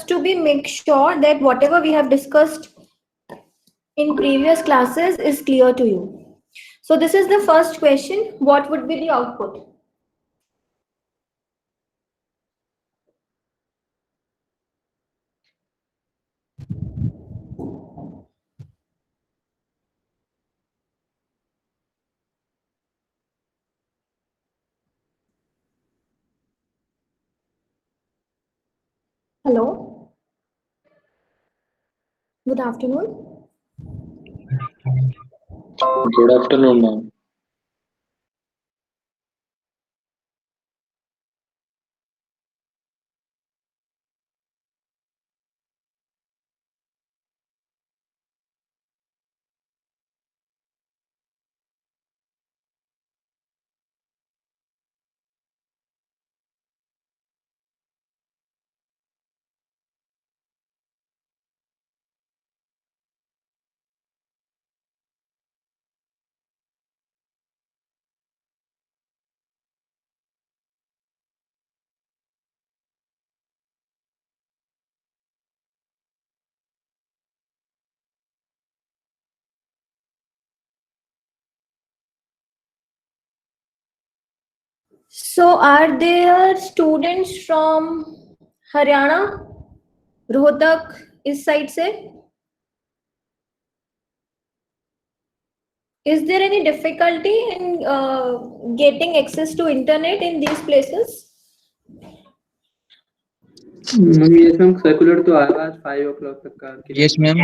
just to be make sure that whatever we have discussed in previous classes is clear to you. So this is the first question. What would be the output? Hello. Good afternoon. Good afternoon, ma'am. So are there students from Haryana, Rohtak, इस side से? Is there any difficulty in getting access to internet in these places? Ma'am yes ma'am circular तो आया आज 5 o'clock तक का। Yes ma'am,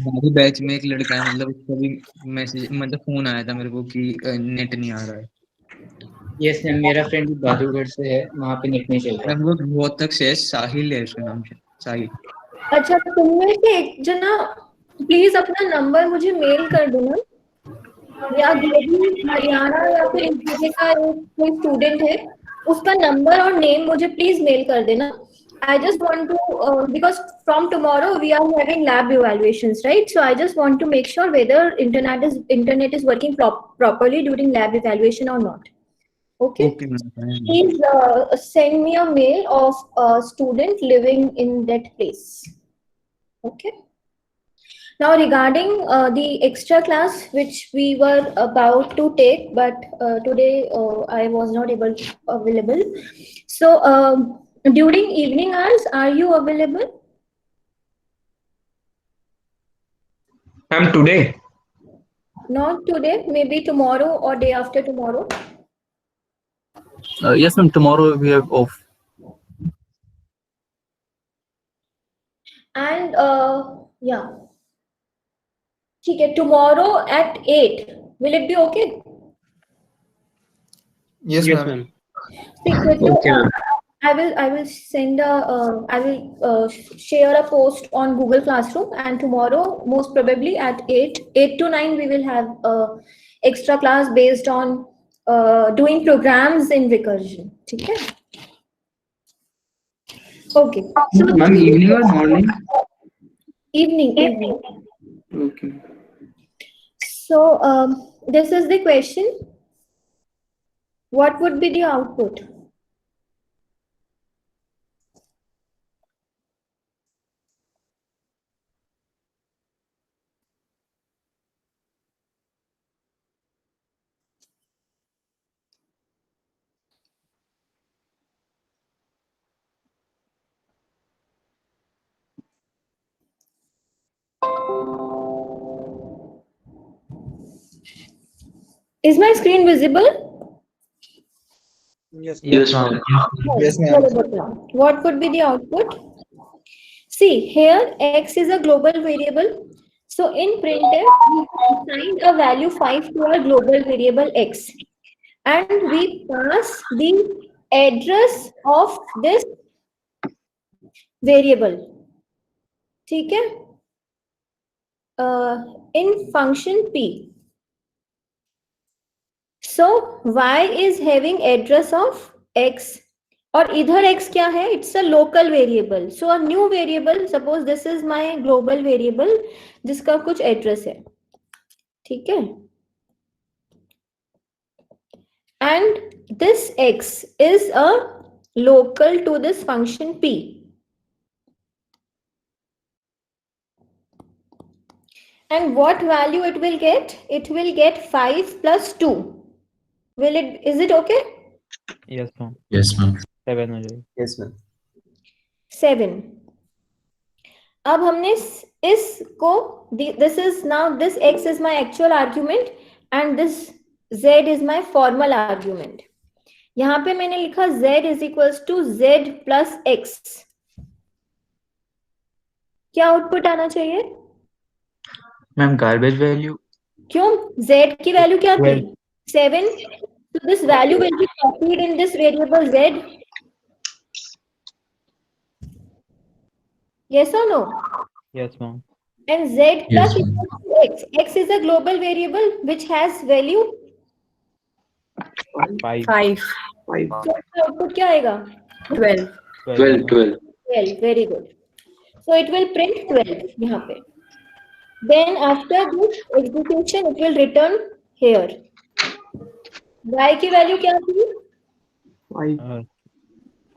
हमारे batch में एक लड़का है, मतलब उसका भी मैसेज, मतलब फोन आया था मेरे को कि नेट नहीं आ रहा है। यस मैम, मेरा फ्रेंड बहादुरगढ़ से है, वहाँ पे नेट नहीं चल रहा। मैम वो बहुत तक से साहिल है उसका नाम, साहिल। अच्छा, तुम में से एक जना प्लीज अपना नंबर मुझे मेल कर देना, या जो भी हरियाणा या फिर इस जगह का कोई स्टूडेंट है उसका नंबर और नेम मुझे प्लीज मेल कर देना. I just want to, because from tomorrow we are having lab evaluations, right? So I just want to make sure whether internet is working properly during lab evaluation or not. Okay. Okay, ma'am. Please send me a mail of a student living in that place. Okay. Now regarding the extra class which we were about to take, but today I was not available. So during evening hours, are you available? Ma'am, today? Not today, maybe tomorrow or day after tomorrow. Yes ma'am, tomorrow we have off. And yeah. Okay, tomorrow at 8. Will it be okay? Yes ma'am. Okay. I will send I will share a post on Google Classroom, and tomorrow most probably at 8 to 9 we will have extra class based on doing programs in recursion. Okay. Okay. So Ma'am, evening or morning? Evening. Okay. So this is the question. What would be the output? Is my screen visible? Yes ma'am. Yes ma'am. What could be the output? See, here x is a global variable. So in printf, we assigned a value 5 to our global variable x. And we pass the address of this variable. Okay? In function p. So y is having address of x. और इधर x क्या है? It's a local variable. So a new variable, suppose this is my global variable जिसका कुछ address है. ठीक है? And this x is a local to this function p. And what value it will get? It will get 5 plus 2. Is it okay? Yes ma'am. Yes, ma'am. 7 हो जाएगा. Yes, ma'am. 7. अब हमने इसको, this is now, this x is my actual argument and this z is my formal argument. यहाँ पे मैंने लिखा z is equals to z plus x. क्या आउटपुट आना चाहिए? Ma'am garbage value. क्यों? z की वैल्यू क्या थी? 12. 7. So this value will be copied in this variable z. Yes or no? Yes ma'am. And z plus Yes, ma'am. equals to x. X is a global variable which has value 5. 5. So output क्या आएगा? 12. 12, 12. 12. Very good. So it will print 12 यहाँ पे. Then after this execution it will return here. Y की value क्या थी?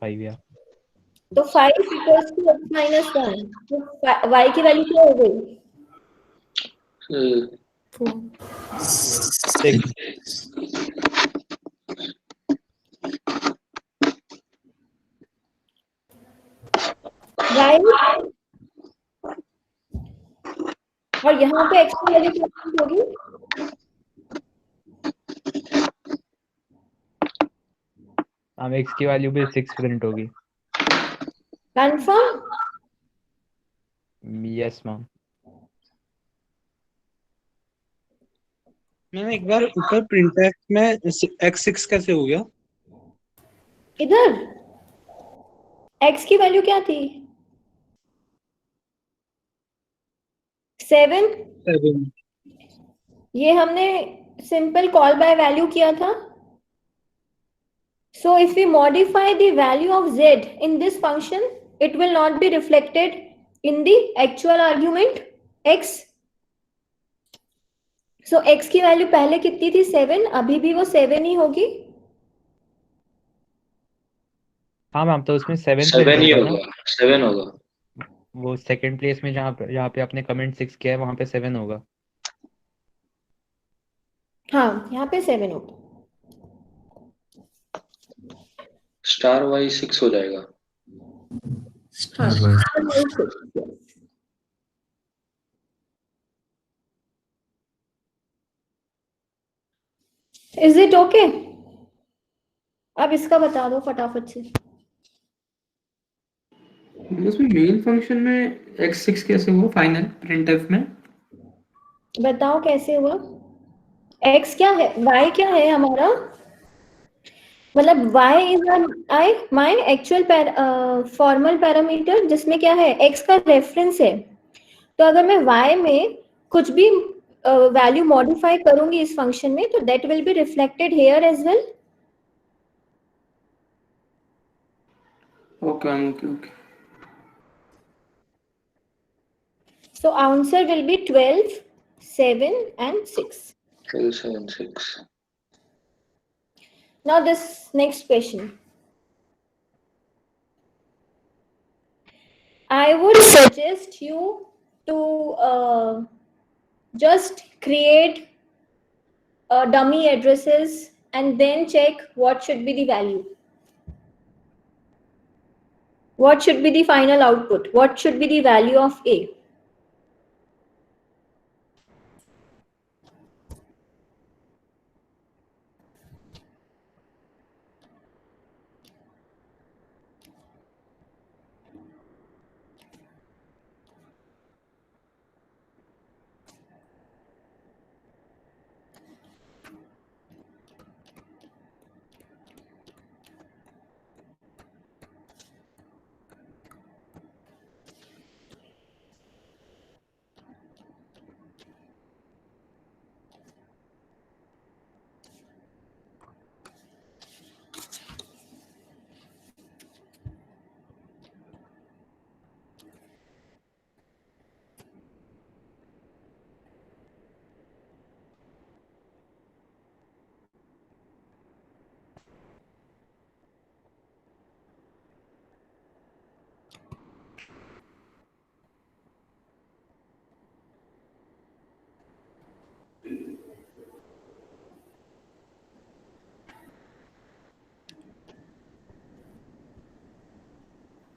5 या. तो 5 equals to x minus 1. तो y की वैल्यू क्या हो गई? 6. Right? और यहाँ पे x की वैल्यू क्या होगी? हम x की वैल्यू भी 6 प्रिंट होगी. Confirm? Yes ma'am. मैम एक बार ऊपर प्रिंटफ में x6 कैसे हो गया? इधर x की वैल्यू क्या थी? 7. 7. ये हमने सिंपल कॉल बाय वैल्यू किया था. So if we modify the value of z in this function, it will not be reflected in the actual argument x. So x की वैल्यू पहले कितनी थी? 7. अभी भी वो 7 ही होगी. हाँ मैम, तो उसमें 7 7 ही होगा ना. होगा, 7 होगा. वो सेकंड प्लेस में जहाँ पे आपने कमेंट 6 किया है वहाँ पे 7 होगा. हाँ, यहाँ पे 7 होगा. स्टार वाई 6 हो जाएगा. हाँ. Is it okay? अब इसका बता दो फटाफट से. उसमें मेन फंक्शन में x6 कैसे हुआ फाइनल प्रिंटफ में? बताओ कैसे हुआ? x क्या है? y क्या है हमारा? मतलब y is my actual formal parameter जिसमें क्या है? x का रेफरेंस है. तो अगर मैं y में कुछ भी वैल्यू मॉडिफाई करूंगी इस फंक्शन में, तो that will be reflected here as well. Okay. So answer will be 12, 7 and 6. 12, 7, 6. Now this next question. I would suggest you to just create dummy addresses and then check what should be the value. What should be the final output? What should be the value of A?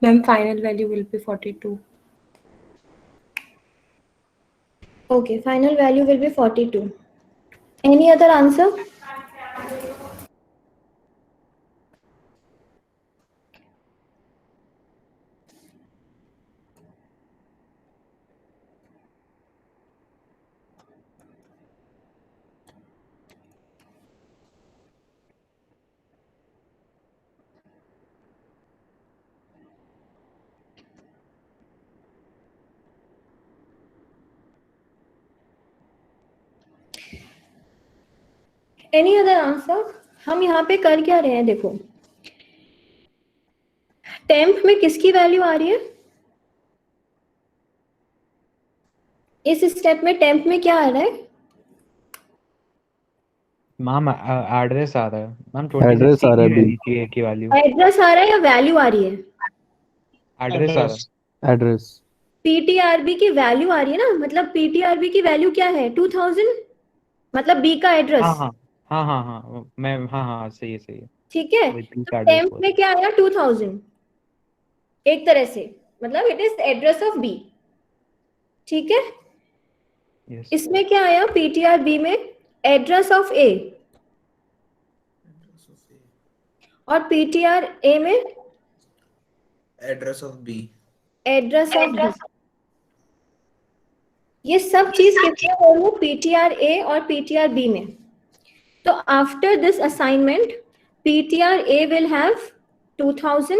Then final value will be 42. Okay, final value will be 42. Any other answer? Any other answer? हम यहाँ पे कर क्या रहे हैं देखो, temp में किसकी वैल्यू आ रही है? इस स्टेप में टेम्प में क्या आ रहा है? मैम एड्रेस आ रहा है मैम, एड्रेस आ रहा है रहनी चाहिए की वैल्यू, एड्रेस आ रहा है या वैल्यू आ रही है? एड्रेस आ रहा है। एड्रेस पीटीआरबी की वैल्यू आ रही है ना, मतलब पीटीआरबी की वैल्यू क्या है? 2000, मतलब बी का एड्रेस। हाँ मैं हाँ सही है ठीक है, वही तो एड्रेस टेम्प में क्या आया? 2000 एक तरह से, मतलब it is address of B. ठीक है, यस इसमें क्या आया? पीटीआरबी में एड्रेस ऑफ ए, और पीटीआर ए में address of B. Address of B. ये सब चीज कितने हो रही है? पीटीआर ए और पीटीआर बी में। तो after this assignment PTR A will have 2000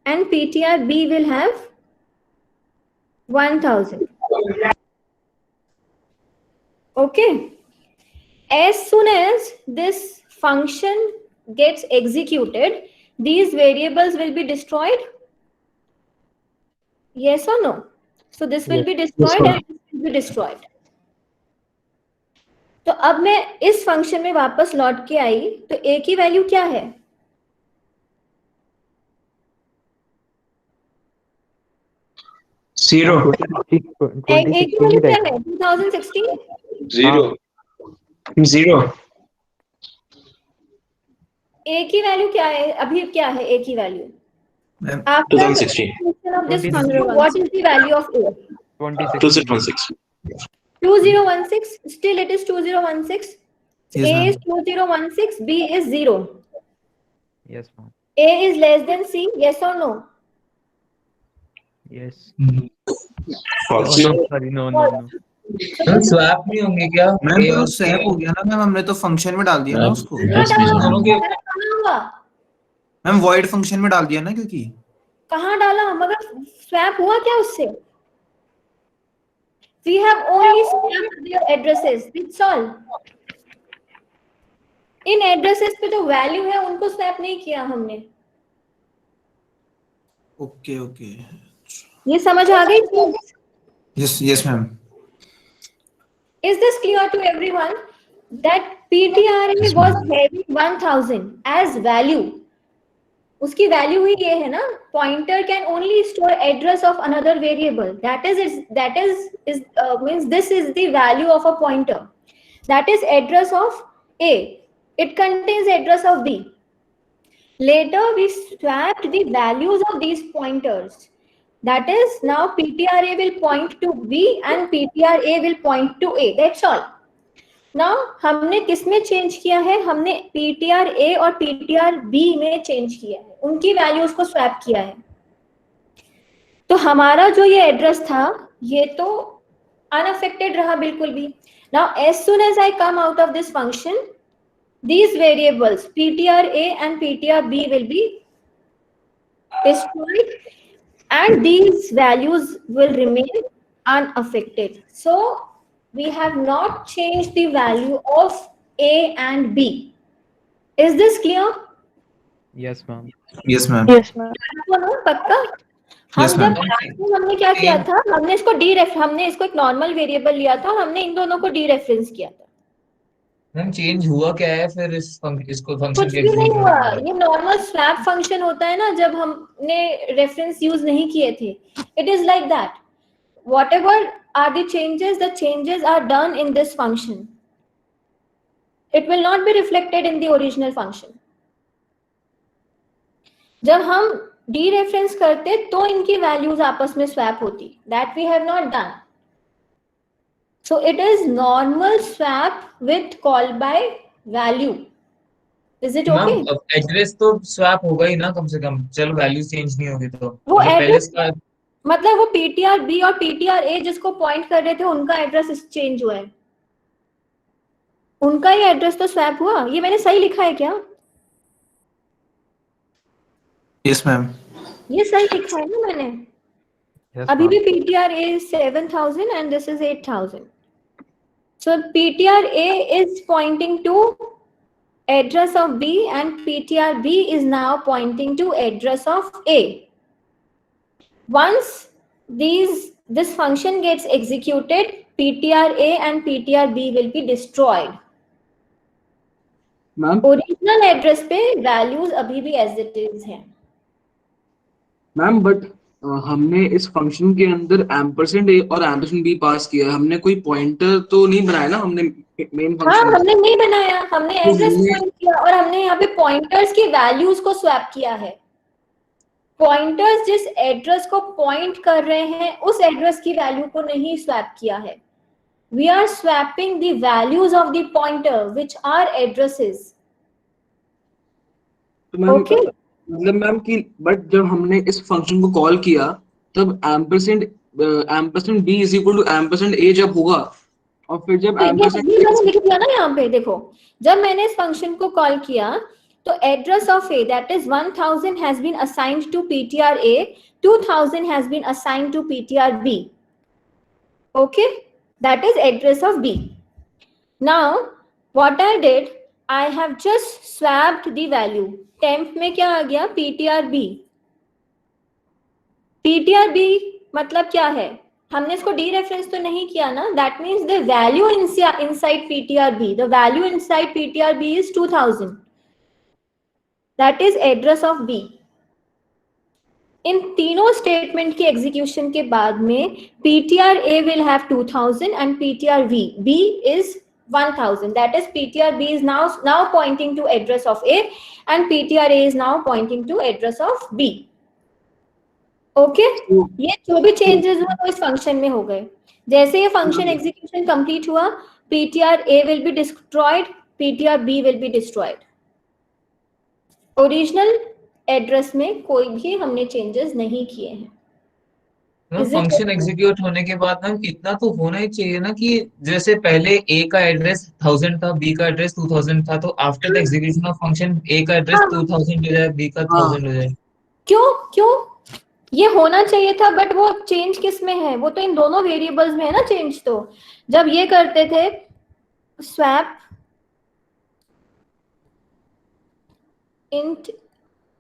and PTR B will have 1000. Okay, as soon as this function gets executed, these variables will be destroyed. Yes or no? So this will be destroyed and this will be destroyed. तो अब मैं इस function में वापस लौट के आई तो a की वैल्यू क्या है? जीरो। a की वैल्यू क्या है? 2016 जीरो। a की वैल्यू क्या है? अभी क्या है a की value? After 2016 of this function, what is the value of a? 2016 2016. Still it is 2016. Yes, a ma'am. is 2016, b is 0. Yes ma'am a is less than c, yes or no? Yes False. Sorry no swap नहीं होंगे क्या? Ma'am A तो और swap हो गया ना ma'am, हमने तो फंक्शन में डाल दिया ना उसको। कहाँ डाला? दोनों के कहाँ हुआ? मैम वॉइड फंक्शन में डाल दिया ना, क्योंकि कहाँ डाला? मगर स्वैप हुआ क्या उससे? We have only swapped their addresses. That's all. In addresses पे जो वैल्यू है उनको स्वैप नहीं किया हमने। Okay okay. ये समझ आ गई? Yes ma'am. Is this clear to everyone that PTRA was having 1000 as value? उसकी वैल्यू ही ये है ना, pointer can only store address of another variable. Means this is the value of a pointer. That is address of A. It contains address of B. Later we swapped the values of these pointers. That is, now PTRA will point to B and PTRA will point to A. That's all. Now हमने किसमें change किया है? हमने PTRA और PTRB में change किया है, उनकी वैल्यूज को स्वैप किया है। तो हमारा जो ये एड्रेस था ये तो अनअफेक्टेड रहा बिल्कुल भी। Now as soon as I come out of this function, these variables PTRA and PTRB will be destroyed and these values will remain unaffected. So we have not changed the value of A and B. Is this clear? Yes ma'am yes ma'am. पक्का? हम Yes, जब ma'am. हमने क्या किया था? हमने इसको एक नॉर्मल वेरिएबल लिया था और हमने इन दोनों को डीरेफरेंस किया था। मैम चेंज हुआ क्या है फिर इसको फंक्शन कुछ भी नहीं हुआ। ये नॉर्मल स्वैप फंक्शन होता है ना, जब हमने रेफरेंस यूज नहीं किए थे। It is like that, whatever are the changes are done in this function. It will not be reflected in the original function. जब हम डीरेफरेंस करते तो इनकी वैल्यूज आपस में स्वैप होती, that we have not done. So it is normal swap with call by value. Is it okay? Ma'am address तो swap होगा ही ना कम से कम, चलो वैल्यू चेंज नहीं होगी तो वो जो पहले एड्रेस इसका मतलब वो पीटीआर बी और पीटीआर ए जिसको पॉइंट कर रहे थे उनका एड्रेस चेंज हुआ है, उनका ही एड्रेस तो स्वैप हुआ. ये मैंने सही लिखा है क्या? Yes ma'am. ये सही लिखा है ना मैंने? Yes, अभी ma'am. भी PTR A 7000 and this is 8000. So PTR A is pointing to address of B and PTR B is now pointing to address of A. Once this function gets executed, PTR A and PTR B will be destroyed. Ma'am Original address पे values अभी भी as it is हैं. Ma'am but हमने इस function के अंदर ampersand ए और ampersand B पास किया है, हमने कोई पॉइंटर तो नहीं बनाया ना हमने मेन हाँ, फंक्शन. हमने नहीं बनाया, हमने तो एड्रेस हमने- पॉइंट किया और हमने यहाँ पे पॉइंटर्स की वैल्यूज को स्वैप किया है. पॉइंटर्स जिस एड्रेस को पॉइंट कर रहे हैं उस एड्रेस की वैल्यू को नहीं स्वैप किया है. We are swapping the values of the pointer which are addresses. तो मैम Okay. मतलब मैम कि बट जब हमने इस फंक्शन को कॉल किया तब ampersand B is equal to ampersand A जब होगा और फिर जब तो ये एम्परसेंड मैंने लिख दिया ना यहाँ पे. देखो, जब मैंने इस फंक्शन को कॉल किया तो address of A that is 1000 has been assigned to PTR A, 2000 has been assigned to PTR B. Okay, that is address of B. Now what I did, I have just swapped the value. Temp में क्या आ गया? PTR B. PTR B मतलब क्या है? हमने इसको D reference तो नहीं किया ना. That means the value inside PTR B, the value inside PTR B is 2000. That is address of B. इन तीनों स्टेटमेंट की एग्जीक्यूशन के बाद में PTR A will have 2000 and PTR B is 1000. That is PTR B is now pointing to address of A and PTR A is now pointing to address of B. Okay? ये जो भी changes हुआ वो इस function में हो गए. जैसे ये फंक्शन एग्जीक्यूशन कंप्लीट हुआ, PTR A will be destroyed, PTR B will be destroyed. Original address में कोई भी हमने चेंजेस नहीं किए हैं. फंक्शन एग्जीक्यूट होने के बाद ना इतना तो होना ही चाहिए ना कि जैसे पहले ए का एड्रेस 1000 था, बी का एड्रेस 2000 था, तो after the execution of function A का एड्रेस 2000 हो जाए, बी का 1000 हो जाए. क्यों ये होना चाहिए था, बट वो चेंज किस में है? वो तो इन दोनों वेरिएबल्स में है ना चेंज. तो जब ये करते थे स्वैप इंट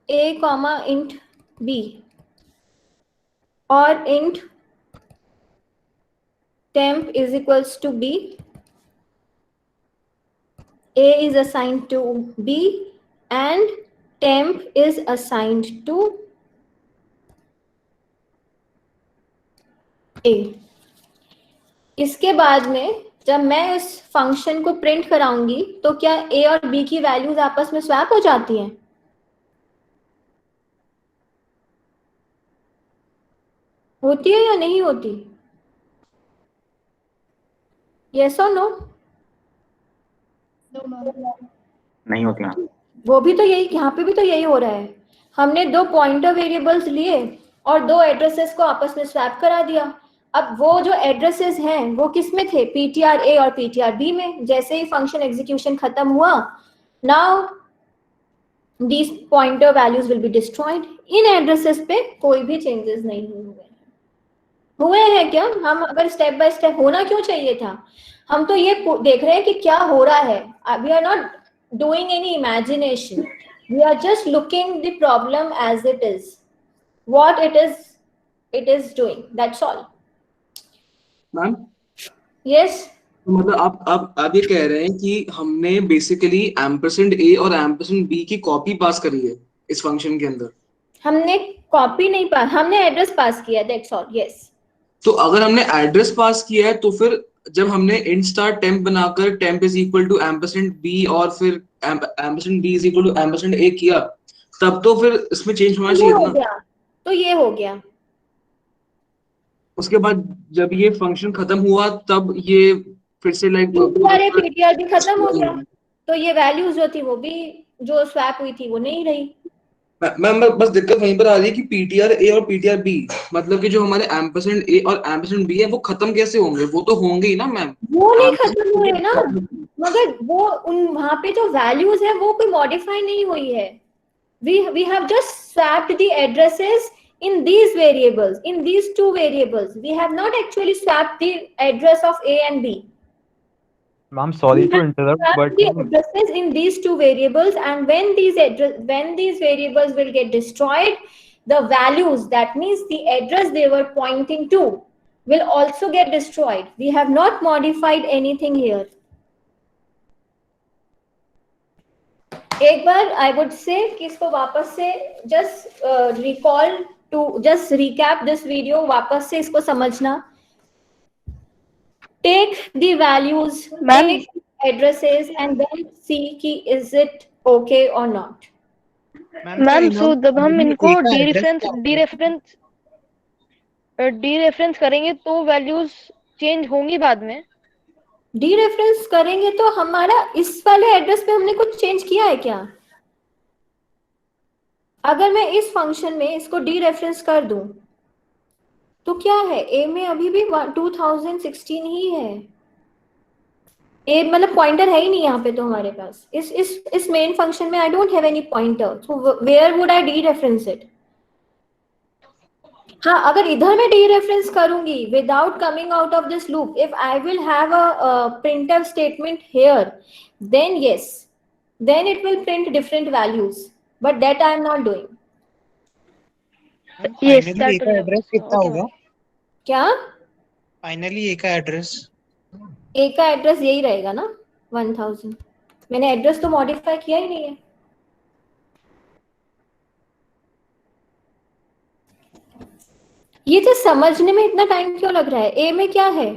ए कॉमा इंट बी और int temp is equals to b, a is assigned to b and temp is assigned to a. इसके बाद में जब मैं इस फंक्शन को प्रिंट कराऊंगी तो क्या a और b की वैल्यूज आपस में स्वैप हो जाती हैं? होती है या नहीं होती? यस और नो? नहीं होती मैम. वो भी तो यही, यहाँ पे भी तो यही हो रहा है. हमने दो पॉइंटर वेरिएबल्स लिए और दो एड्रेसेस को आपस में स्वैप करा दिया. अब वो जो एड्रेसेस हैं वो किस में थे? पीटीआर ए और पीटीआर बी में. जैसे ही फंक्शन एग्जीक्यूशन खत्म हुआ, now these pointer values will be destroyed. In addresses पे कोई भी चेंजेस नहीं हुए हैं क्या? हम अगर स्टेप बाय स्टेप, होना क्यों चाहिए था? हम तो ये देख रहे हैं कि क्या हो रहा है. We are not doing any imagination, we are just looking the problem as it is, what it is doing, that's all. Ma'am yes, मतलब आप ये कह रहे हैं कि हमने बेसिकली एम्परसेंड ए और एम्परसेंड बी की कॉपी पास करी है इस फंक्शन के अंदर. हमने कॉपी नहीं पास, हमने एड्रेस पास किया, दैट्स ऑल. यस. तो अगर हमने एड्रेस पास किया है तो फिर जब हमने इंट स्टार टेम्प बनाकर temp is equal to ampersand B और फिर ampersand B is equal to ampersand A किया, तब तो फिर इसमें चेंज होना ये चाहिए हो ना। गया, तो ये हो गया। उसके बाद जब ये फंक्शन खत्म हुआ तब ये फिर से लाइक पीटीआर भी खत्म हो गया, तो ये वैल्यूज जो थी वो भी जो स्वैप हुई थी वो नहीं रही। मैम बस दिक्कत वहीं पर आ रही है कि पीटीआर ए और पीटीआर बी, मतलब कि जो हमारे एम्परसेंड ए और एम्परसेंड बी है वो खत्म कैसे होंगे? वो तो होंगे ही ना मैम। वो नहीं खत्म हुए ना, मगर वो उन वहां पे जो वैल्यूज है वो कोई मॉडिफाई नहीं हुई है। we have just swapped the addresses in these variables, in these two variables. We have not actually swapped the address of A and B. Ma'am, sorry We to have interrupt, swapped but the addresses in these two variables, and when these variables will get destroyed, the values, that means the address they were pointing to, will also get destroyed. We have not modified anything here. एक बार I would say कि इसको वापस से just recall to just recap this video, वापस से इसको समझना। Take the values, take addresses and then see कि इज इट ओके और नॉट। मैम सो जब हम इनको डीरेफरेंस करेंगे तो वैल्यूज चेंज होंगी बाद में। डीरेफरेंस करेंगे तो हमारा इस वाले एड्रेस पे हमने कुछ चेंज किया है क्या? अगर मैं इस फंक्शन में इसको डीरेफरेंस कर दूं तो क्या है, ए में अभी भी 2016 ही है। ए मतलब पॉइंटर है ही नहीं यहाँ पे तो हमारे पास इस मेन फंक्शन में I don't have any pointer, so where would I dereference it? हाँ, अगर इधर मैं डीरेफरेंस करूंगी without coming out of this loop, if I will have a printf statement here, then yes, then it will print different values, but that I am not doing. Yes, finally A का एड्रेस कितना होगा? क्या finally A का address? ए का address यही रहेगा ना 1000। मैंने एड्रेस तो मॉडिफाई किया ही नहीं है। ये चीज समझने में इतना टाइम क्यों लग रहा है? ए में क्या है?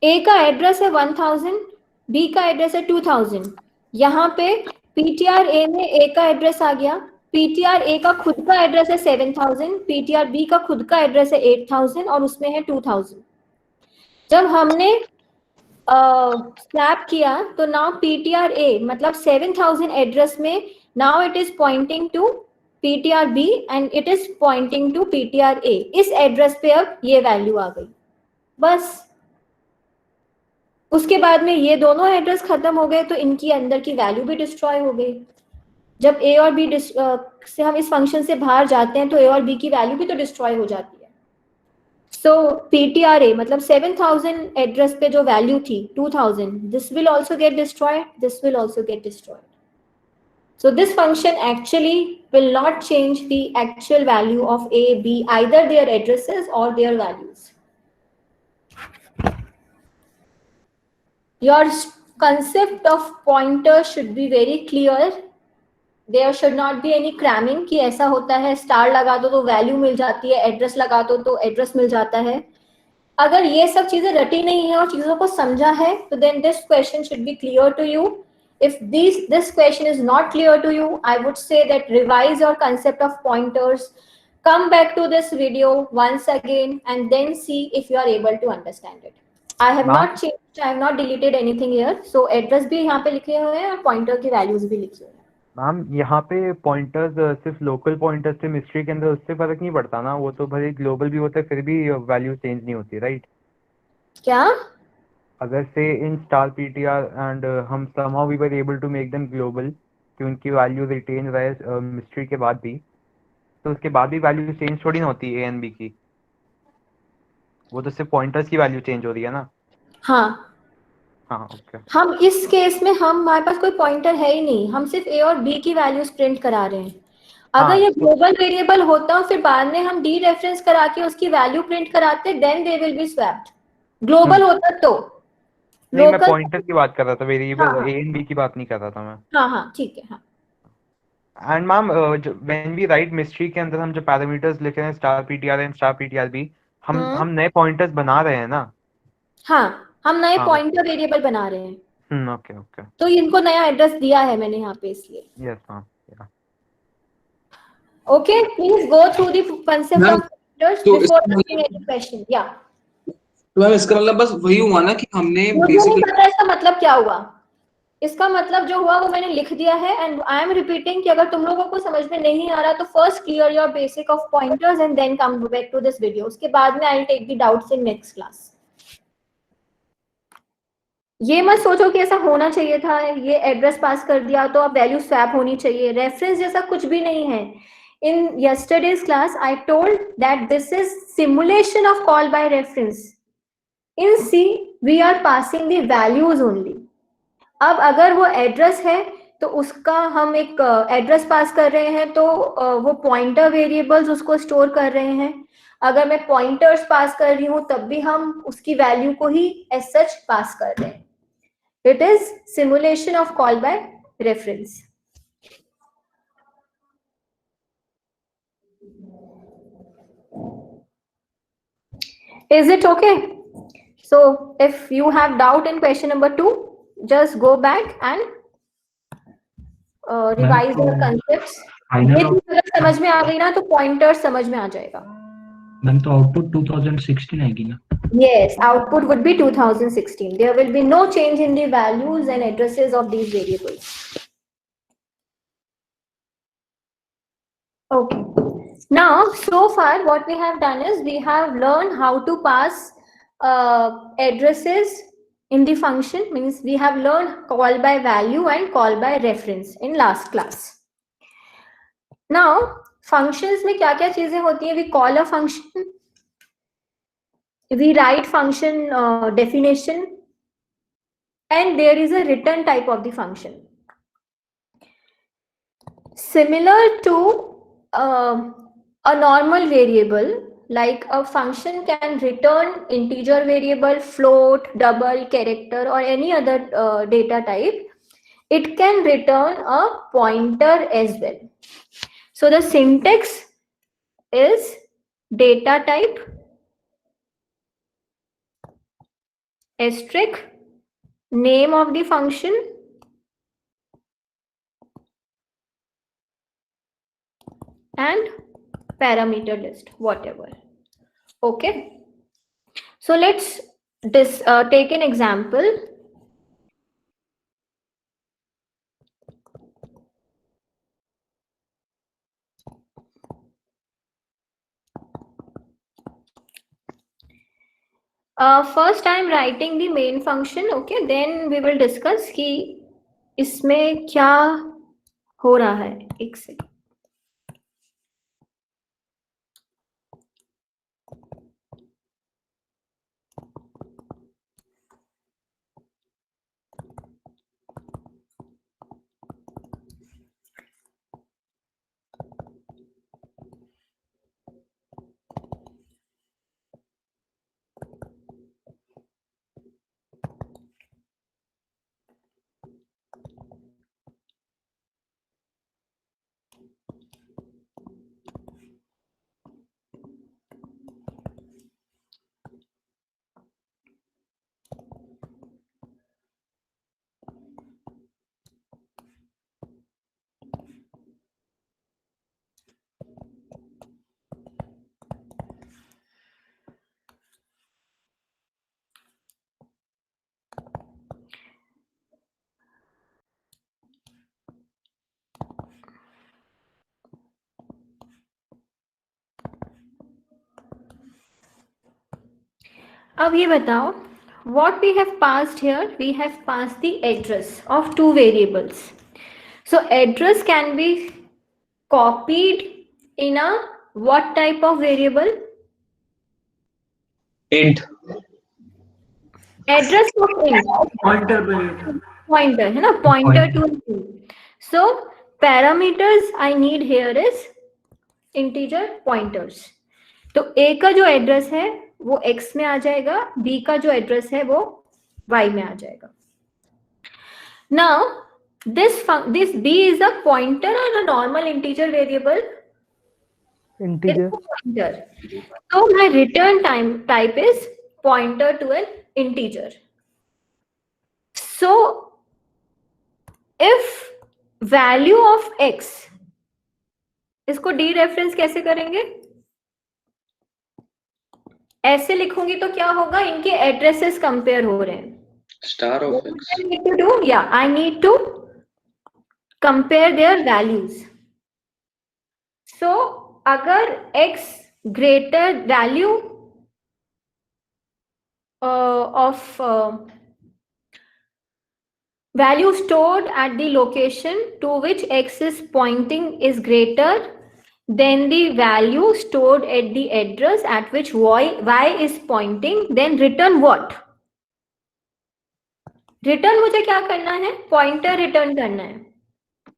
ए का एड्रेस है 1000, बी का एड्रेस है 2000। यहाँ पे पीटीआर ए में ए का एड्रेस आ गया, पीटीआर ए का खुद का एड्रेस है 7000, पीटीआर बी का खुद का एड्रेस है 8000 और उसमें है 2000। जब हमने स्वैप किया तो नाउ पीटीआर ए मतलब 7000 एड्रेस में now it is pointing to PTR B and it is pointing to PTR A. इस एड्रेस पे अब ये वैल्यू आ गई बस। उसके बाद में ये दोनों एड्रेस खत्म हो गए तो इनकी अंदर की वैल्यू भी डिस्ट्रॉय हो गई। जब ए और बी से हम इस फंक्शन से बाहर जाते हैं तो ए और बी की वैल्यू भी तो डिस्ट्रॉय हो जाती है। सो पीटीआर ए मतलब 7000 एड्रेस पे जो वैल्यू थी 2000, this will also get destroyed, this will also get destroyed. So this function actually will not change the actual value of A, B, either their addresses or their values. Your concept of pointer should be very clear. There should not be any cramming कि ऐसा होता है star लगा दो तो value मिल जाती है, address लगा दो तो एड्रेस मिल जाता है। अगर ये सब चीजें रटी नहीं है और चीजों को समझा है तो then this question should be clear to you. If this question is not clear to you, I would say that revise your concept of pointers, come back to this video once again and then see if you are able to understand it. I have not changed, I have not deleted anything here. So address भी यहाँ पे लिखे हुए हैं और pointer की values भी लिखी हुई हैं। मैम यहाँ पे पॉइंटर्स सिर्फ लोकल पॉइंटर्स से मिस्ट्री के अंदर उससे फर्क नहीं पड़ता ना? वो तो भले ग्लोबल भी होता है फिर भी वैल्यू चेंज नहीं होती, राइट? क्या? अगर से इन स्टार पीटीआर एंड हम somehow we were able to make them global कि उनकी वैल्यू रिटेन रहे मिस्ट्री के बाद भी, तो उसके बाद भी वैल्यू चेंज थोड़ी ना होती है ए एंड बी की, वो तो सिर्फ पॉइंटर्स की वैल्यू चेंज हो रही है ना? हाँ हाँ ओके। हम इस केस में हमारे पास कोई पॉइंटर है ही नहीं, हम सिर्फ ए और बी की वैल्यूज प्रिंट करा रहे हैं। अगर ये ग्लोबल वेरिएबल होता और फिर बाद में हम डी रेफरेंस करा के उसकी वैल्यू प्रिंट कराते then they will be swapped. Global होता तो नहीं, मैं पॉइंटर की बात कर रहा था, वेरिएबल ए एंड बी की बात नहीं कर रहा था मैं। हाँ हाँ ठीक है। हाँ and ma'am when we write mystery के अंदर हम जो पैरामीटर्स लिख रहे हैं star PTR and star PTR B, हम नए पॉइंटर्स बना रहे हैं ना? हाँ हम नए पॉइंटर वेरिएबल बना रहे हैं। Okay okay. तो इनको नया एड्रेस दिया है मैंने यहाँ पे इसलिए। Yes ma'am. Okay, please go through the concept Ma'am, of pointers तो before इसका asking any question. Yeah. तो मैम इसका मतलब बस वही हुआ ना कि हमने मुझे नहीं बेसिकली पता इसका मतलब क्या हुआ. इसका मतलब जो हुआ वो मैंने लिख दिया है एंड आई एम रिपीटिंग कि अगर तुम लोगों को समझ में नहीं आ रहा तो first clear your basic of pointers and then come back to this video. उसके बाद में I will take the doubts in next class. ये मत सोचो कि ऐसा होना चाहिए था, ये एड्रेस पास कर दिया तो अब वैल्यू स्वैप होनी चाहिए. रेफरेंस जैसा कुछ भी नहीं है. In yesterday's class, I told that this is simulation of call by reference. In C, we are passing the values only. अब अगर वो एड्रेस है तो उसका हम एक एड्रेस पास कर रहे हैं तो वो पॉइंटर वेरिएबल्स उसको स्टोर कर रहे हैं. अगर मैं पॉइंटर्स पास कर रही हूँ तब भी हम उसकी वैल्यू को ही एज सच पास कर रहे हैं. It is simulation of call by reference. Is it okay? So if you have doubt in question number 2, just go back and revise your concepts. अगर समझ में आ गई ना तो पॉइंटर समझ में आ जाएगा. मैम तो आउटपुट 2016 आएगी ना? Yes, output would be 2016. There will be no change in the values and addresses of these variables. Okay. Now, so far what we have done is we have learned how to pass addresses in the function. Means we have learned call by value and call by reference in last class. Now, functions में क्या क्या चीजें होती हैं? We call a function, we write function definition, and there is a return type of the function. Similar to a normal variable, like a function can return integer variable, float, double, character, or any other data type, it can return a pointer as well. So the syntax is data type asterisk name of the function and parameter list, whatever. Okay, so let's take an example. First I am writing the main function. Okay, then we will discuss कि इसमें क्या हो रहा है. एक second. अब ये बताओ, what we have passed here, we have passed the address of two variables. So address can be copied in a what type of variable? int. Address of int. Pointer है ना, pointer to int. So parameters I need here is integer pointers. तो A का जो address है वो X में आ जाएगा, B का जो एड्रेस है वो Y में आ जाएगा. Now this B is a pointer or a normal integer variable? Integer. Pointer. So my return type is pointer to an integer. So if value of X इसको D reference कैसे करेंगे? ऐसे लिखूंगी तो क्या होगा, इनके एड्रेसेस कंपेयर हो रहे हैं. Star of What X. I need to do? Yeah, I need to compare their values. So अगर x greater value of value stored at the location to which x is pointing is greater than the value stored at the address at which y is pointing, then return what? Return मुझे क्या करना है? Pointer return करना है.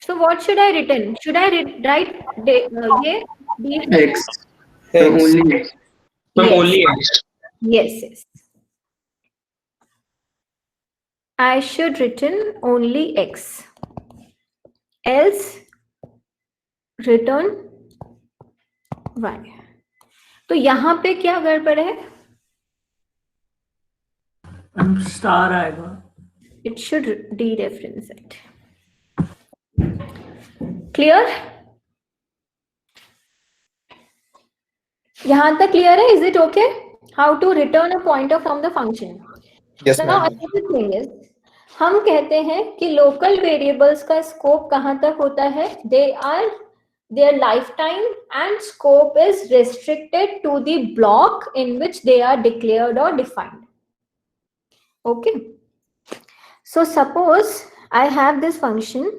So what should I return? Should I write ये X. Only X. Yes. Only X. Yes. I should return only x. Else return y. तो यहाँ पे क्या गड़बड़ है? स्टार आएगा. It should dereference it. Clear? यहाँ तक clear है? Is it okay? How to return a pointer from the function? Yes, Now, ma'am. another thing is, हम कहते हैं कि local variables का scope कहाँ तक होता है? Their lifetime and scope is restricted to the block in which they are declared or defined. Okay. So suppose I have this function.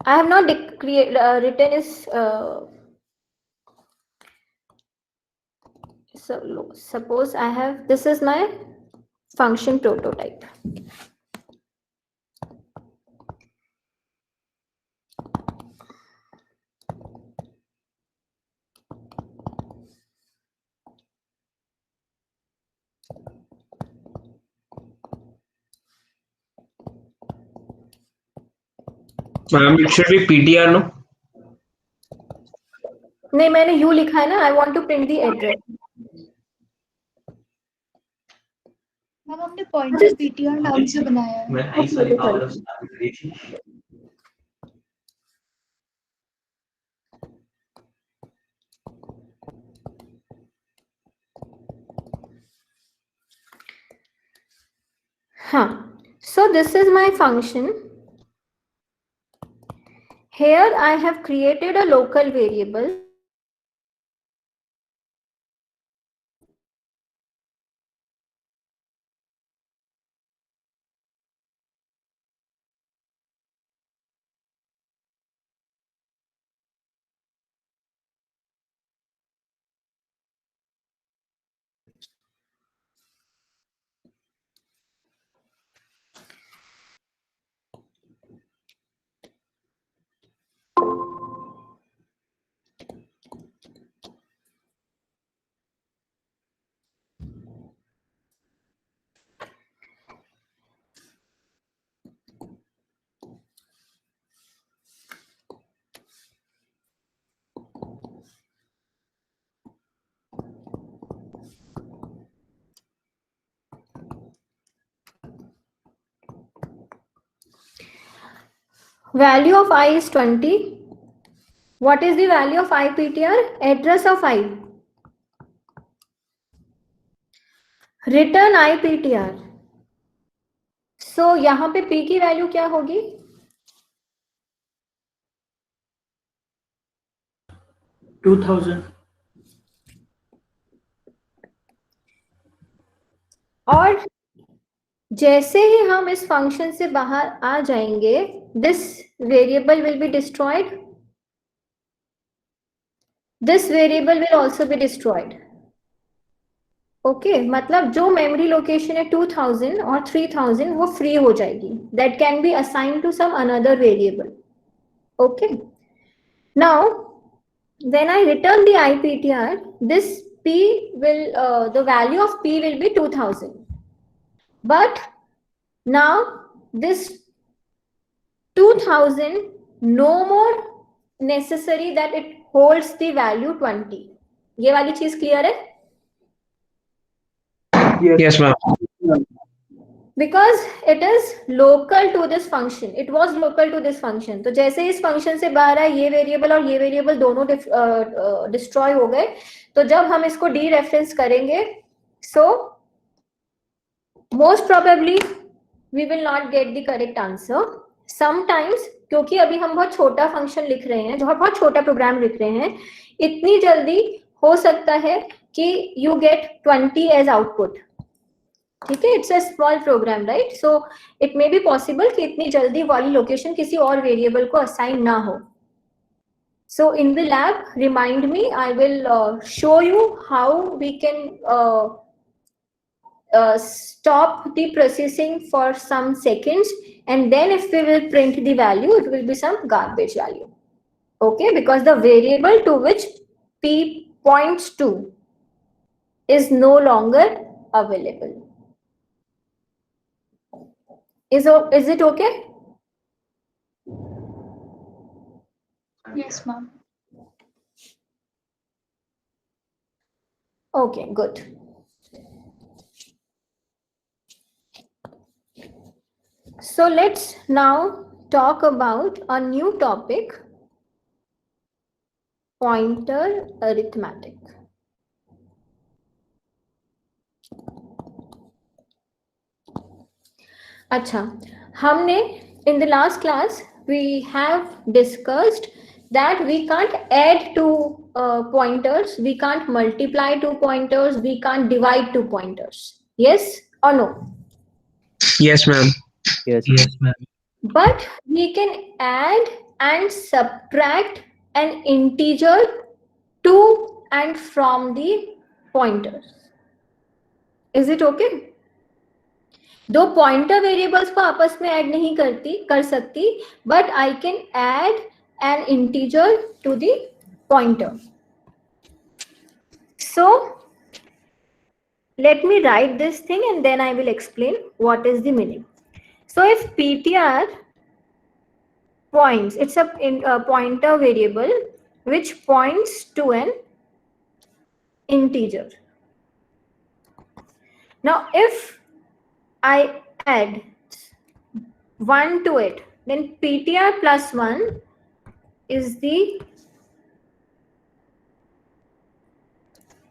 I have not written is so suppose I have, this is my function prototype. Ma'am, it should be PTR, no? नहीं, मैंने you लिखा है ना. I want to print the address. Ma'am हमने pointer PTR नाम से बनाया है. हाँ. So this is my function. Here I have created a local variable. Value of I is 20. What is the value of I PTR? Address of I. Return I PTR. So यहाँ पे P की value क्या होगी? 2000. और जैसे ही हम इस function से बाहर आ जाएंगे, this variable will be destroyed. This variable will also be destroyed. Okay, मतलब जो मेमोरी लोकेशन है 2000 और 3000 वो फ्री हो जाएगी. That can be assigned to some another variable. Okay. Now, when I return the IPTR, this P will the value of P will be 2000. But now this 2000 no more necessary that it holds the value 20. ये वाली चीज clear है? Yes, ma'am. because it is local to this function, it was local to this function. तो जैसे इस function से बाहर आए ये variable और ये variable दोनों destroy हो गए, तो जब हम इसको dereference करेंगे, so most probably we will not get the correct answer. Sometimes क्योंकि अभी हम बहुत छोटा function लिख रहे हैं, बहुत छोटा program लिख रहे हैं, इतनी जल्दी हो सकता है कि you get 20 as output. ठीक है, it's a small program, right? So it may be possible कि इतनी जल्दी वाली लोकेशन किसी और वेरिएबल को असाइन ना हो. So in the lab, remind me, I will show you how we can stop the processing for some seconds, and then if we will print the value, it will be some garbage value. Okay, because the variable to which p points to is no longer available. Is it okay? Yes, ma'am. Okay, good. So let's now talk about a new topic, pointer arithmetic. अच्छा, हमने in the last class we have discussed that we can't add two pointers, we can't multiply two pointers, we can't divide two pointers. Yes or no? Yes, ma'am. Yes. Yes, ma'am. But we can add and subtract an integer to and from the pointers. Is it okay? दो pointer variables को आपस में add नहीं कर सकती, but I can add an integer to the pointer. So let me write this thing and then I will explain what is the meaning. So if ptr points, it's a pointer variable which points to an integer. Now if I add 1 to it, then ptr plus 1 is the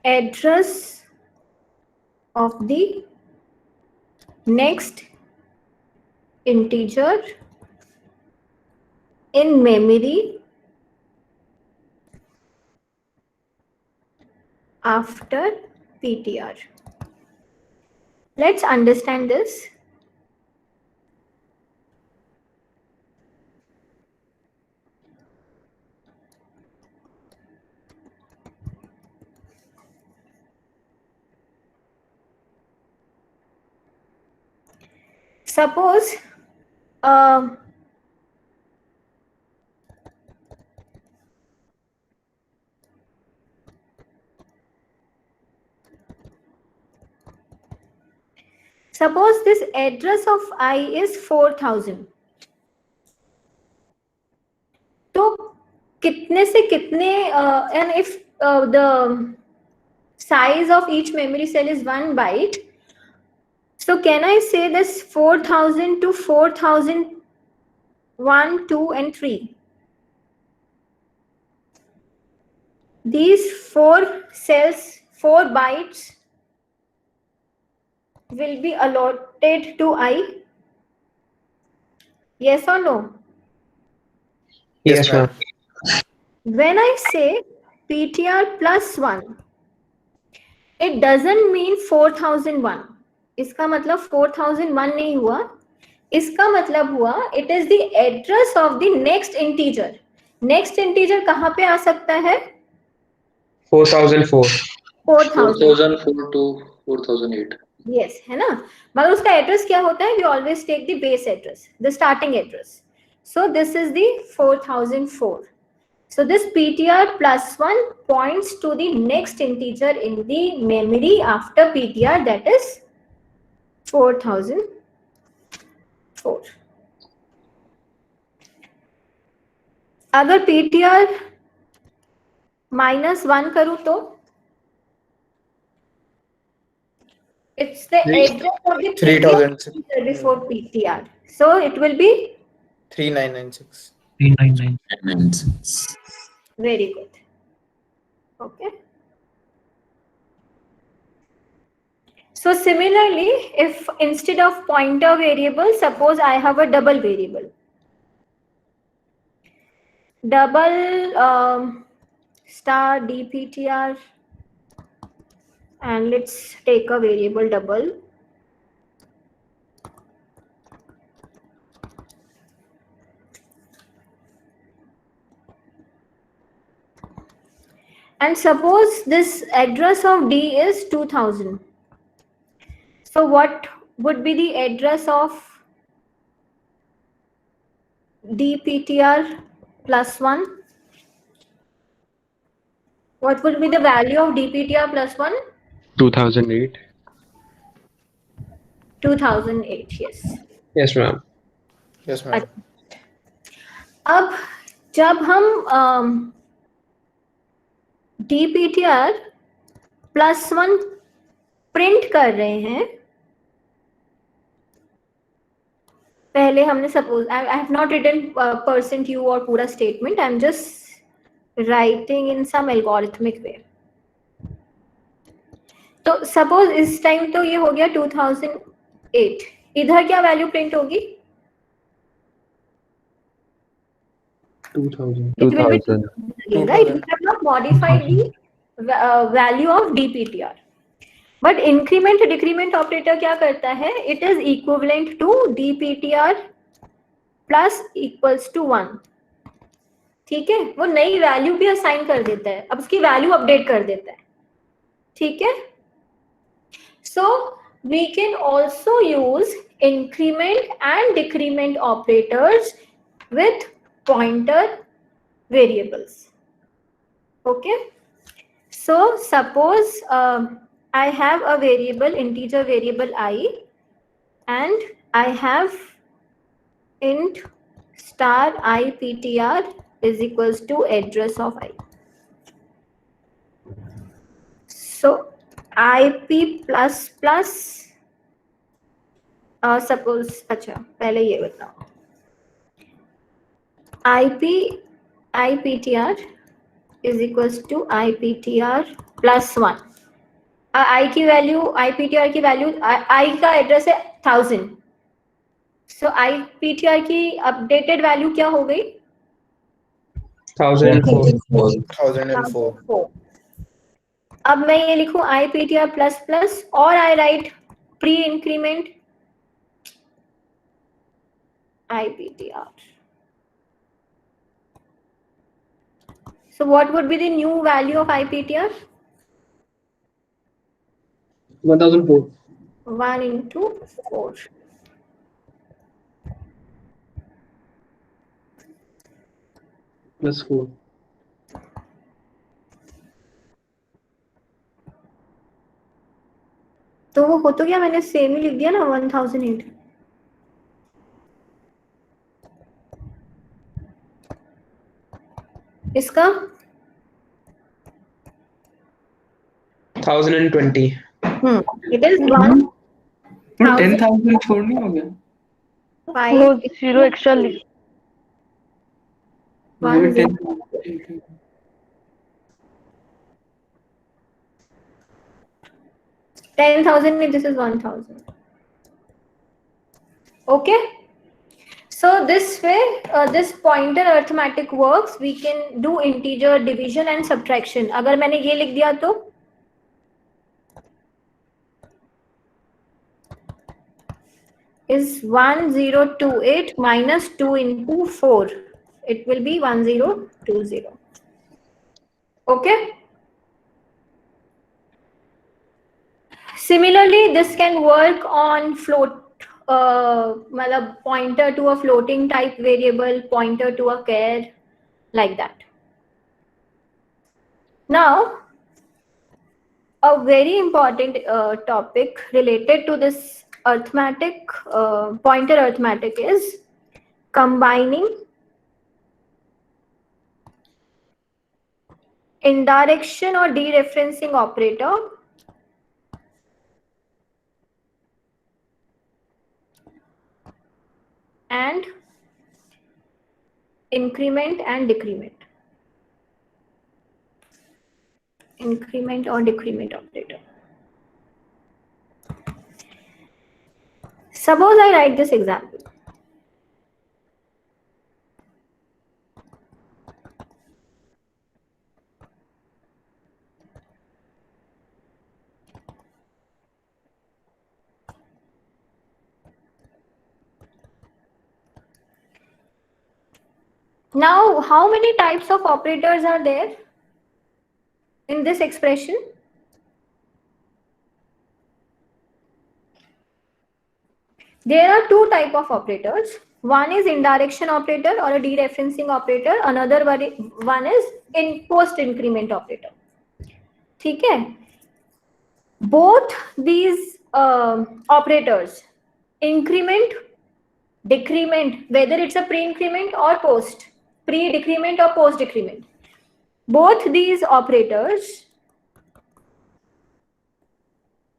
address of the next integer in memory after ptr. Let's understand this. Suppose suppose this address of I is 4000. तो कितने से कितने and if the size of each memory cell is 1 byte, so can I say this 4000 to 4000 1, 2 and 3? These 4 cells, 4 bytes will be allotted to I. Yes or no? Yes, ma'am. When I say ptr plus 1, it doesn't mean 4001. इसका मतलब 4001 नहीं हुआ, इसका मतलब हुआ it is the address of the next integer. Next integer कहाँ पे आ सकता है? 4004. 4004 to 4008. Yes, है ना? मगर उसका एड्रेस क्या होता है? We always take the base address, the starting address. So this is the 4004. So this ptr plus 1 points to the next integer in the memory after ptr, that is 4004. अगर ptr -1 करूं तो It's the address of the 3000 before PTR. So it will be 3996. 399. very good. Okay. So similarly, if instead of pointer variable, suppose I have a double variable. Double star dptr, and let's take a variable double. And suppose this address of D is 2000. So what would be the address of dptr plus 1? What would be the value of dptr plus 1? 2008. 2008, yes. Yes, ma'am. Yes, ma'am. अब जब हम dptr plus 1 print कर रहे हैं, पहले हमने suppose I have not written %u और पूरा statement, I am just writing in some algorithmic way. तो सपोज इस टाइम तो ये हो गया 2008. इधर क्या वैल्यू प्रिंट होगी? 2000. Right? We have not modified the value of dptr. But increment decrement operator क्या करता है? It is equivalent to dptr plus equals to 1. ठीक है? वो नई वैल्यू भी असाइन कर देता है, अब उसकी वैल्यू अपडेट कर देता है. ठीक है? So we can also use increment and decrement operators with pointer variables. Okay? So suppose I have a variable, integer variable I, and I have int star I ptr is equals to address of I. So ip plus plus suppose, अच्छा पहले ये बताओ, iptr is equals to iptr plus 1. I की value, iptr की value, I का address है 1000. सो iptr की updated value क्या हो गई? 1004. अब मैं ये लिखूं iptr प्लस प्लस और I write pre increment iptr. So what would be the new value of iptr? 1004. 1 into 4. Plus 4. तो वो हो तो गया, मैंने सेम ही लिख दिया ना 1008. इसका 1020. It is 1. 10,000 छोड़नी हो गया. वो 0 एक्स्ट्रा लिख. 10,000, this is 1,000. Okay. So this way, this pointer arithmetic works. We can do integer division and subtraction. अगर मैंने ये लिख दिया तो is 1028 minus 2 into 4. It will be 1020. Okay. Similarly, this can work on float. मतलब pointer to a floating type variable, pointer to a char, like that. Now, a very important topic related to this arithmetic, pointer arithmetic, is combining indirection or dereferencing operator and increment and decrement. Increment or decrement operator. Suppose I write this example. Now, how many types of operators are there in this expression? There are two types of operators. One is indirection operator or a dereferencing operator. Another one is in post increment operator. ठीक है? Both these operators, increment, decrement, whether it's a pre-increment or post, pre-decrement or post-decrement, both these operators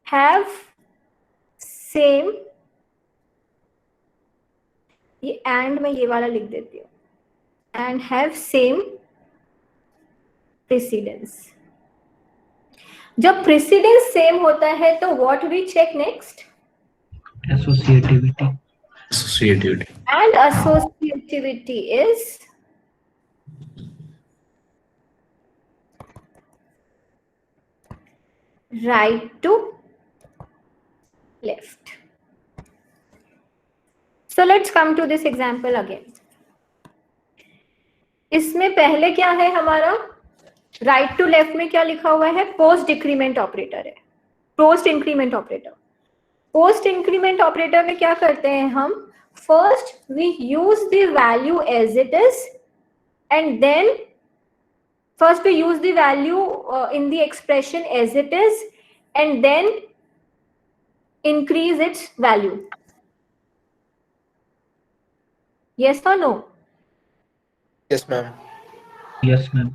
have same, ये and मैं ये वाला लिख देती हूँ, and have same precedence. जब precedence same होता है तो what we check next? Associativity. Associativity. And associativity is right to left. So let's come to this example again. इसमें पहले क्या है हमारा? राइट टू लेफ्ट में क्या लिखा हुआ है? पोस्ट डिक्रीमेंट ऑपरेटर है, post increment operator. Post increment operator में क्या करते हैं हम? First we use the value as it is and then first we use the value in the expression as it is and then increase its value. Yes or no? Yes, ma'am. Yes, ma'am.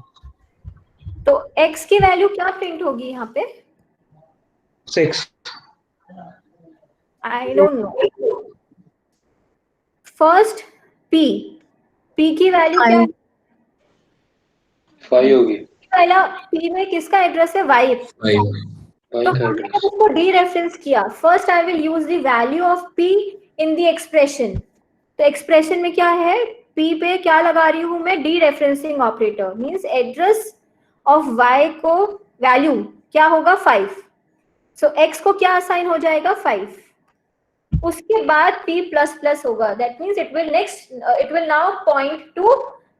तो x की value क्या print होगी यहाँ पे? 6. I don't know. First p की value क्या है? 5 होगी. पहला p में किसका एड्रेस है? y. तो हमने इसको डीरेफरेंस किया. First I will use the value of p in the expression. तो एक्सप्रेशन में क्या है? p पे क्या लगा रही हूं मैं? Dereferencing operator. Means address of y को वैल्यू क्या होगा? 5. सो x को क्या असाइन हो जाएगा? 5. उसके बाद p प्लस प्लस होगा. That means it will now point two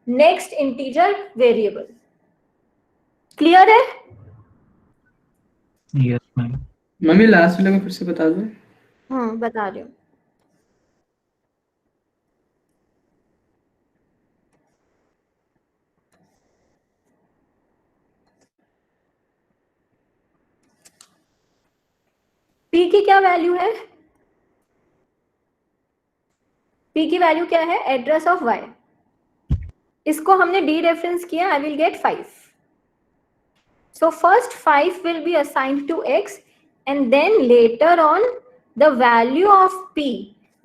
next integer variable. Clear है? Yes, ma'am. मम्मी लास्ट वाला को फिर से बता दो. बता रही हूँ. p की क्या वैल्यू है? p की वैल्यू क्या है? Address of y. इसको हमने डी रेफरेंस किया. I will get 5. So first 5 will be assigned to x and then later on the value of p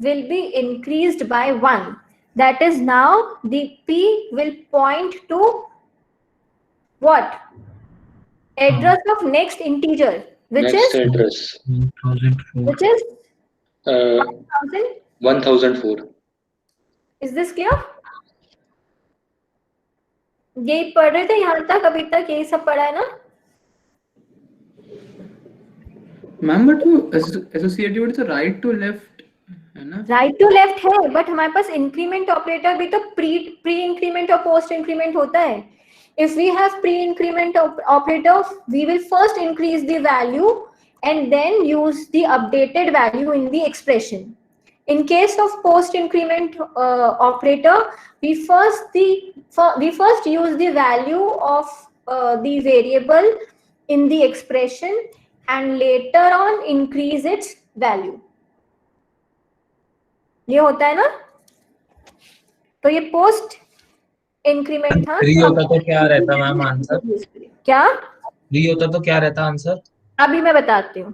will be increased by 1. That is now the p will point to what? Address of next integer, which Next is address. 1004. which is 1000. 1004. Is this clear? यही पढ़ रहे थे यहाँ तक? अभी तक यही सब पढ़ा है ना? मैम बट वो एसोसिएटिविटी तो राइट टू लेफ्ट है ना? राइट टू लेफ्ट है, बट हमारे पास इंक्रीमेंट ऑपरेटर भी तो प्री इंक्रीमेंट और पोस्ट इंक्रीमेंट होता है. If we have pre-increment operator, we will first increase the value and then use the updated value in the expression. In case of post-increment operator, we first use the value of the variable in the expression and later on increase its value. ये होता है ना? तो ये post increment था. 3 होता तो क्या रहता मैम आंसर? क्या 3 होता तो क्या रहता आंसर? अभी मैं बताती हूँ.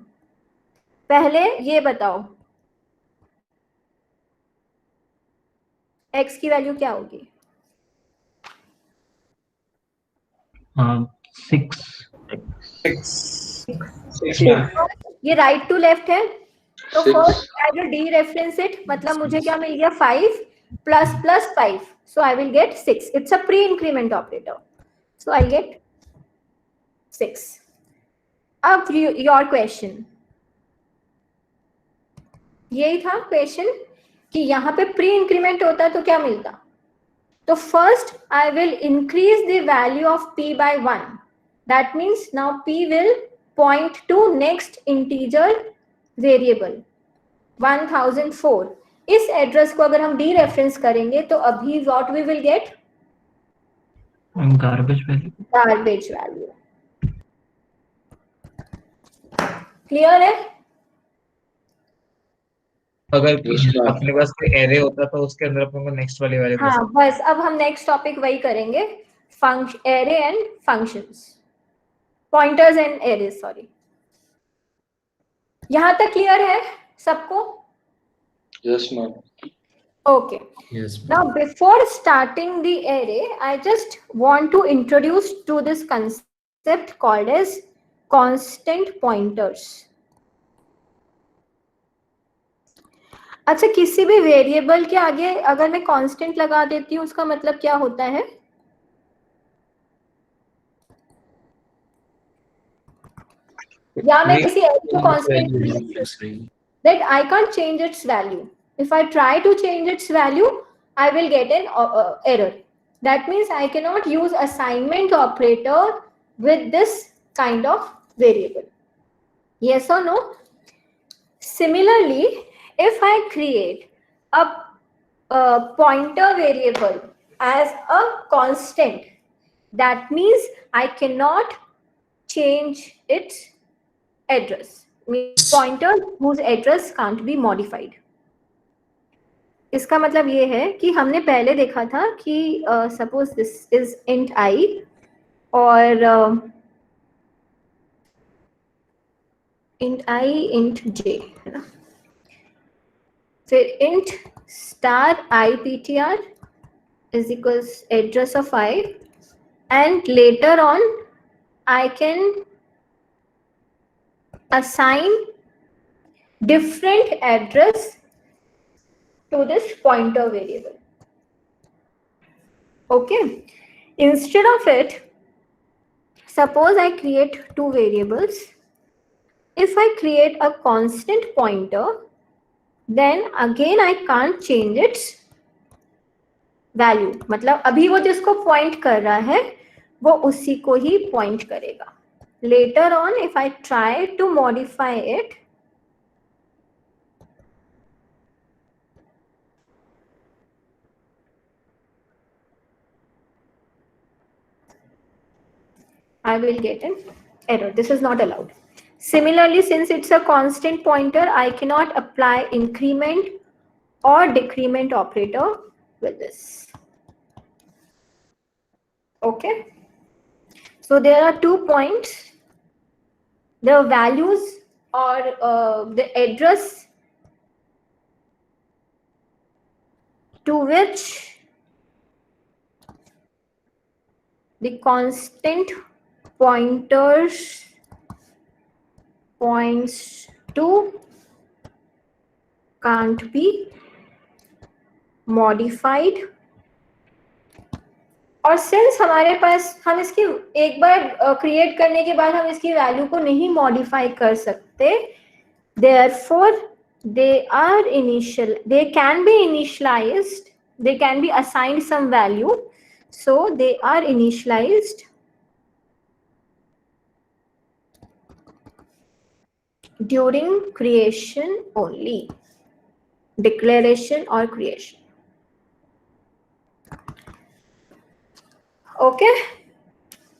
पहले ये बताओ, x की वैल्यू क्या होगी? 6 मैम। ये राइट टू लेफ्ट है, तो 6. First I will D reference it, मतलब मुझे क्या मिल गया 5 plus plus 5, so I will gate 6. It's a pre increment operator, so I get 6. अब योर क्वेश्चन, यही था क्वेश्चन कि यहाँ पे प्री इंक्रीमेंट होता तो क्या मिलता? तो first I will increase the value of p by 1. That means now p will point to next integer variable 1004. इस एड्रेस को अगर हम डी रेफरेंस करेंगे तो अभी what we will get? Garbage value. Clear है? अगर अपने पास कोई एरे होता तो उसके अंदर अपन को नेक्स्ट वाली वैल्यू. हाँ, बस अब हम नेक्स्ट टॉपिक वही करेंगे, array and functions, pointers and arrays. Sorry, यहां तक क्लियर है सबको? Yes, ma'am. Okay. Yes, Now, before starting the array, I just want to introduce to this concept called as constant pointers. अच्छा, किसी भी variable के आगे अगर मैं कांस्टेंट लगा देती हूँ उसका मतलब क्या होता है? या मैं किसी array को constant that I can't change its value. If I try to change its value, I will get an error. That means I cannot use assignment operator with this kind of variable. Yes or no? Similarly, if I create a pointer variable as a constant, that means I cannot change its address. Pointer whose address can't be modified. इसका मतलब ये है कि हमने पहले देखा था कि suppose this is int I और int I int j है ना, फिर int star I ptr is equals address of I, and later on I can assign different address to this pointer variable. Okay, instead of it, suppose I create two variables. If I create a constant pointer, then again I can't change its value. मतलब अभी वो जिसको point कर रहा है वो उसी को ही point करेगा. Later on, if I try to modify it, I will get an error. This is not allowed. Similarly, since it's a constant pointer, I cannot apply increment or decrement operator with this. Okay. So there are 2 points. The values or the address to which the constant pointers points to can't be modified. और since हमारे पास हम इसकी एक बार create करने के बाद हम इसकी वैल्यू को नहीं मॉडिफाई कर सकते, therefore they are initial, they can be initialized, they can be assigned some value, so they are initialized during creation only, declaration or creation. Okay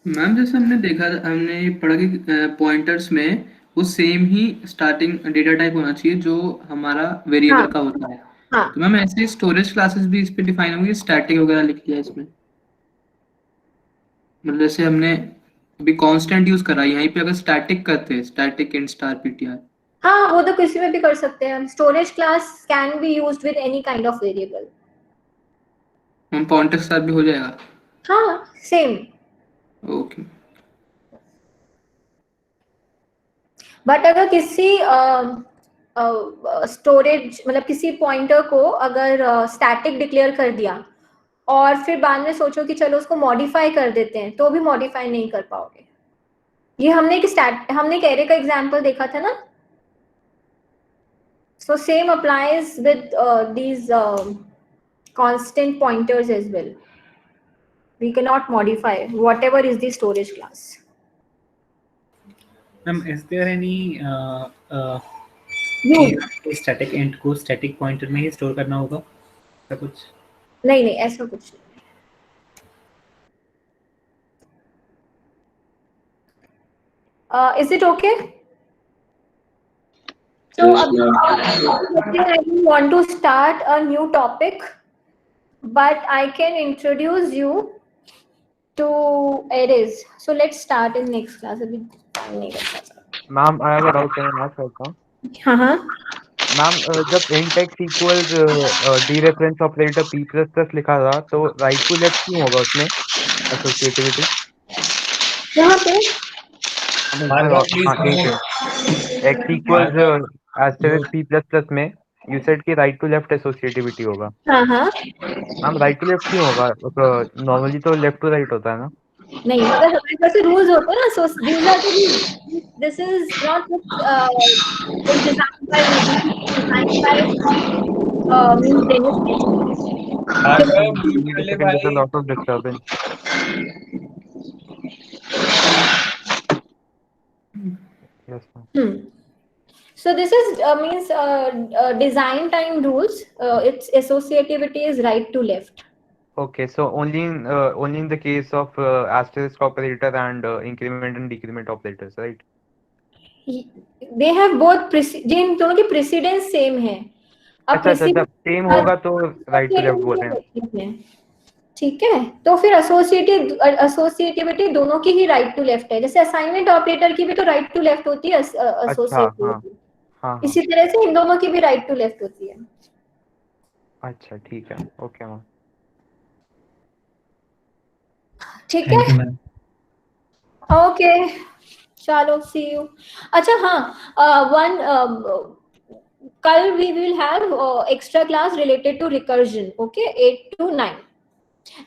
ma'am, जैसे हमने देखा, हमने पढ़ा कि पॉइंटर्स में वो सेम ही स्टार्टिंग डेटा टाइप होना चाहिए जो हमारा वेरिएबल का होता है. हाँ. तो मैम ऐसे स्टोरेज क्लासेस भी इस पे डिफाइन होंगी, स्टैटिक वगैरह लिख लिया इसमें. मतलब जैसे हमने अभी कांस्टेंट यूज करा, यहीं पे अगर स्टैटिक करते हैं, स्टैटिक int star ptr, हाँ, वो तो किसी में भी कर सकते हैं. Storage class can be used with any kind of variable. Ma'am pointer के साथ भी हो जाएगा? हाँ सेम। ओके। बट अगर किसी स्टोरेज मतलब किसी पॉइंटर को अगर स्टैटिक डिक्लेयर कर दिया और फिर बाद में सोचो कि चलो उसको मॉडिफाई कर देते हैं, तो भी मॉडिफाई नहीं कर पाओगे। ये हमने एक एरे का एग्जांपल देखा था ना। So same applies with these constant pointers as well. We cannot modify whatever is the storage class. Ma'am, is there any static int को static pointer में ही store करना होगा ऐसा कुछ? नहीं ऐसा कुछ नहीं। Is it okay? So I want to start a new topic, but I can introduce you to arrays. So let's start in next class. अभी नहीं बचा। Ma'am I have a doubt, can I ask करता हूँ? हाँ। Ma'am जब int x equals dereference operator p plus plus लिखा था तो राइट टू लेफ्ट क्यों होगा उसमें एसोसिएटिविटी? यहाँ पे x equals asterisk p plus plus में यू सेड कि राइट टू लेफ्ट एसोसिएटिविटी होगा। हाँ। मैम राइट टू लेफ्ट क्यों होगा? नॉर्मली तो लेफ्ट टू राइट होता है ना? नहीं मगर हमारे पास रूल्स होते हैं ना। सो these are the rules. This is not designed by There's a lot of disturbance. Yes, ma'am. So this is means design time rules. Its associativity is right to left. Okay, so only in the case of asterisk operator and increment and decrement operators, right? They have both जिन दोनों की precedence same है। अब अच्छा same होगा तो right to left बोल रहे हैं। ठीक है, तो फिर एसोसिएटिविटी दोनों की ही राइट टू लेफ्ट है। जैसे असाइनमेंट ऑपरेटर की भी तो राइट टू लेफ्ट होती है एसोसिएटिविटी। इसी तरह से इन दोनों की भी राइट टू लेफ्ट होती है। अच्छा ठीक है, ओके मैम। ठीक है, ओके चलो सी यू। अच्छा हाँ, कल we will have extra class related to recursion, okay, 8 to 9,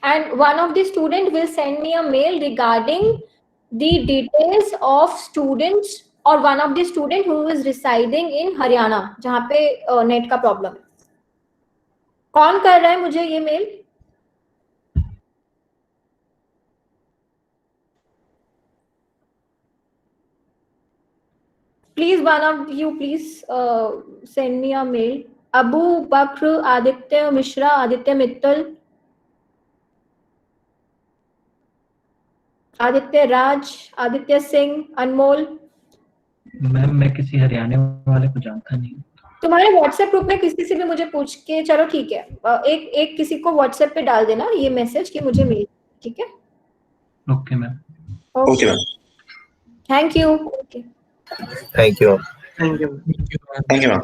and one of the student will send me a mail regarding the details of students or one of the student who is residing in Haryana जहाँ पे net का problem है। कौन कर रहा है मुझे ये mail? Please, one of you, please send me a mail. Abu Bakr, Aditya Mishra, Aditya Mittal, Aditya Raj, Aditya Singh, Anmol. Ma'am मैं किसी हरियाणा वाले को जानता नहीं। तुम्हारे व्हाट्सएप ग्रुप में किसी से भी मुझे पूछ के, चलो ठीक है, एक किसी को व्हाट्सएप पे डाल देना ये मैसेज कि मुझे मेल, ठीक है? Okay ma'am. Okay ma'am, thank you. Thank you. Thank you. Thank you, ma'am.